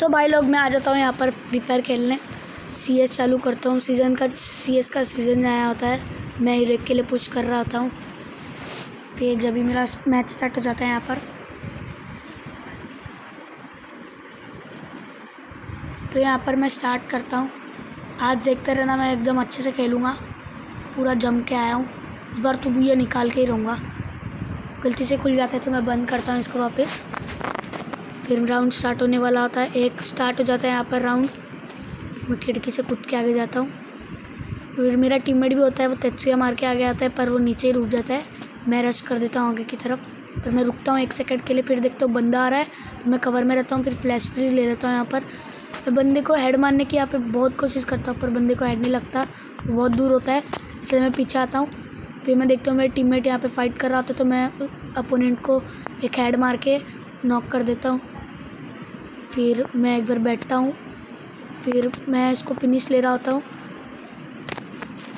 तो भाई लोग मैं आ जाता हूँ यहाँ पर फ्री फायर खेलने। CS चालू करता हूँ। CS का सीज़न आया होता है, मैं हीरो के लिए पुश कर रहा होता हूँ। फिर जब भी मेरा मैच स्टार्ट हो जाता है यहाँ पर, तो यहाँ पर मैं स्टार्ट करता हूँ। आज देखते रहना, मैं एकदम अच्छे से खेलूँगा, पूरा जम के आया हूँ। इस बार तो भैया निकाल के ही रहूँगा। गलती से खुल जाता है तो मैं बंद करता हूँ इसको वापस। फिर राउंड स्टार्ट होने वाला होता है, एक स्टार्ट हो जाता है यहाँ पर राउंड। मैं खिड़की से कूद के आगे जाता हूँ। फिर मेरा टीममेट भी होता है, वो तेतसुया मार के आगे आता है, पर वो नीचे ही रुक जाता है। मैं रश कर देता हूँ आगे की तरफ, पर मैं रुकता हूँ 1 सेकंड के लिए। फिर देखता हूँ बंदा आ रहा है तो मैं कवर में रहता हूँ। फिर फ्लैश फ्रीज ले लेता हूँ यहाँ पर। मैं बंदे को हेड मारने की यहाँ पे बहुत कोशिश करता हूँ, पर बंदे को हेड नहीं लगता, वो बहुत दूर होता है, इसलिए मैं पीछे आता हूँ। फिर मैं देखता हूँ मेरे टीममेट यहाँ पे फाइट कर रहा होता है, तो मैं अपोनेंट को एक हेड मार के नॉक कर देता हूँ। फिर मैं एक बार बैठता हूँ, फिर मैं इसको फिनिश ले रहा होता हूँ,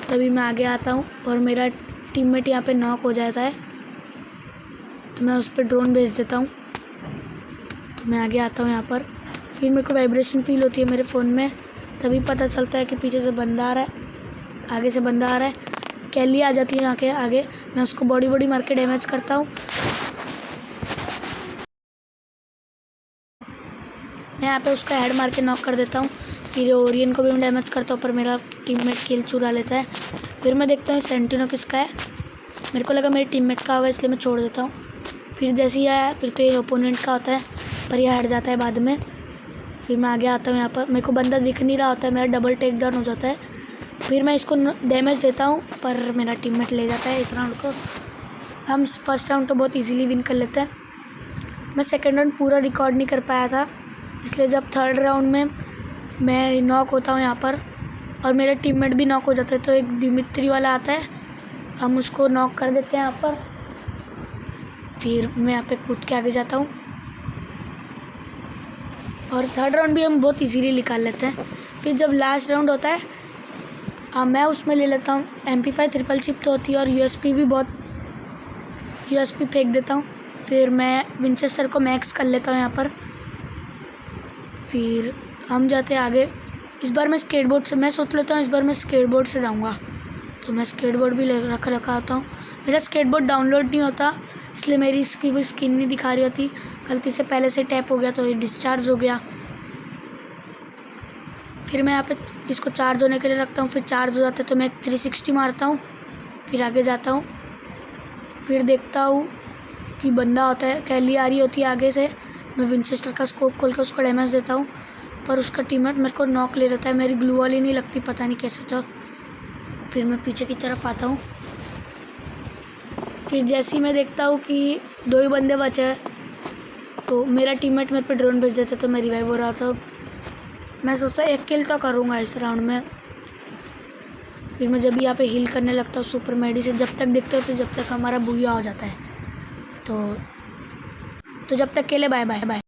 तभी मैं आगे आता हूँ और मेरा टीममेट यहाँ पे नॉक हो जाता है, तो मैं उस पर ड्रोन भेज देता हूँ। तो मैं आगे आता हूँ यहाँ पर। फिर मेरे को वाइब्रेशन फील होती है मेरे फ़ोन में, तभी पता चलता है कि पीछे से बंदा आ रहा है, आगे से बंदा आ रहा है। कैली आ जाती है यहाँ के आगे, मैं उसको बॉडी मार के डैमेज करता हूँ। मैं यहाँ पे उसका हेड मार के नॉक कर देता हूँ। फिर ओरियन को भी मैं डैमेज करता हूँ, पर मेरा टीममेट किल चुरा लेता है। फिर मैं देखता हूँ सेंटिनो किसका है, मेरे को लगा मेरे टीममेट का होगा, इसलिए मैं छोड़ देता हूँ। फिर जैसे ही आया, फिर तो ये ओपोनेंट का होता है, पर यह हट जाता है बाद में। फिर मैं आगे आता हूँ यहाँ पर, मेरे को बंदा दिख नहीं रहा होता है, मेरा डबल टेक डाउन हो जाता है। फिर मैं इसको डैमेज देता हूँ, पर मेरा टीममेट ले जाता है इस राउंड को। हम फर्स्ट राउंड तो बहुत इजीली विन कर लेते हैं। मैं सेकंड राउंड पूरा रिकॉर्ड नहीं कर पाया था, इसलिए जब थर्ड राउंड में मैं नॉक होता हूँ यहाँ पर और मेरा टीममेट भी नॉक हो जाता है, तो एक दिमित्री वाला आता है, हम उसको नॉक कर देते हैं यहाँ पर। फिर मैं यहाँ पे कूद के आगे जाता हूँ और थर्ड राउंड भी हम बहुत इजीली निकाल लेते हैं। फिर जब लास्ट राउंड होता है, मैं उसमें ले लेता हूँ MP5 ट्रिपल चिप तो होती है, और USP भी बहुत USP फेंक देता हूँ। फिर मैं विंचेस्टर को मैक्स कर लेता हूँ यहाँ पर। फिर हम जाते हैं आगे। इस बार मैं स्केटबोर्ड से, मैं सोच लेता हूँ इस बार मैं स्केटबोर्ड से जाऊँगा, तो मैं स्केटबोर्ड भी रखा होता हूँ। मेरा स्केटबोर्ड डाउनलोड नहीं होता, इसलिए मेरी इसकी वो स्क्रीन नहीं दिखा रही होती। गलती से पहले से टैप हो गया तो ये डिस्चार्ज हो गया। फिर मैं यहाँ पे इसको चार्ज होने के लिए रखता हूँ, फिर चार्ज हो जाता है तो मैं 360 मारता हूँ, फिर आगे जाता हूँ। फिर देखता हूँ कि बंदा होता है, कैली आ रही होती है आगे से, मैं विंचेस्टर का स्कोप खोल कर उसको डैमेज देता हूँ, पर उसका टीममेट मेरे को नॉक ले लेता है। मेरी ग्लू वाली नहीं लगती, पता नहीं कैसे। तो फिर मैं पीछे की तरफ आता हूँ। फिर जैसे ही मैं देखता हूँ कि 2 ही बंदे बचे हैं, तो मेरा टीममेट मेरे पे ड्रोन भेज देता है, तो मैं रिवाइव हो रहा था। मैं सोचता हूँ 1 किल तो करूँगा इस राउंड में। फिर मैं जब भी यहाँ पे हील करने लगता हूँ सुपर मेडी से, जब तक दिखते हो तो जब तक हमारा बुया हो जाता है। तो जब तक के लिए बाय बाय बाय।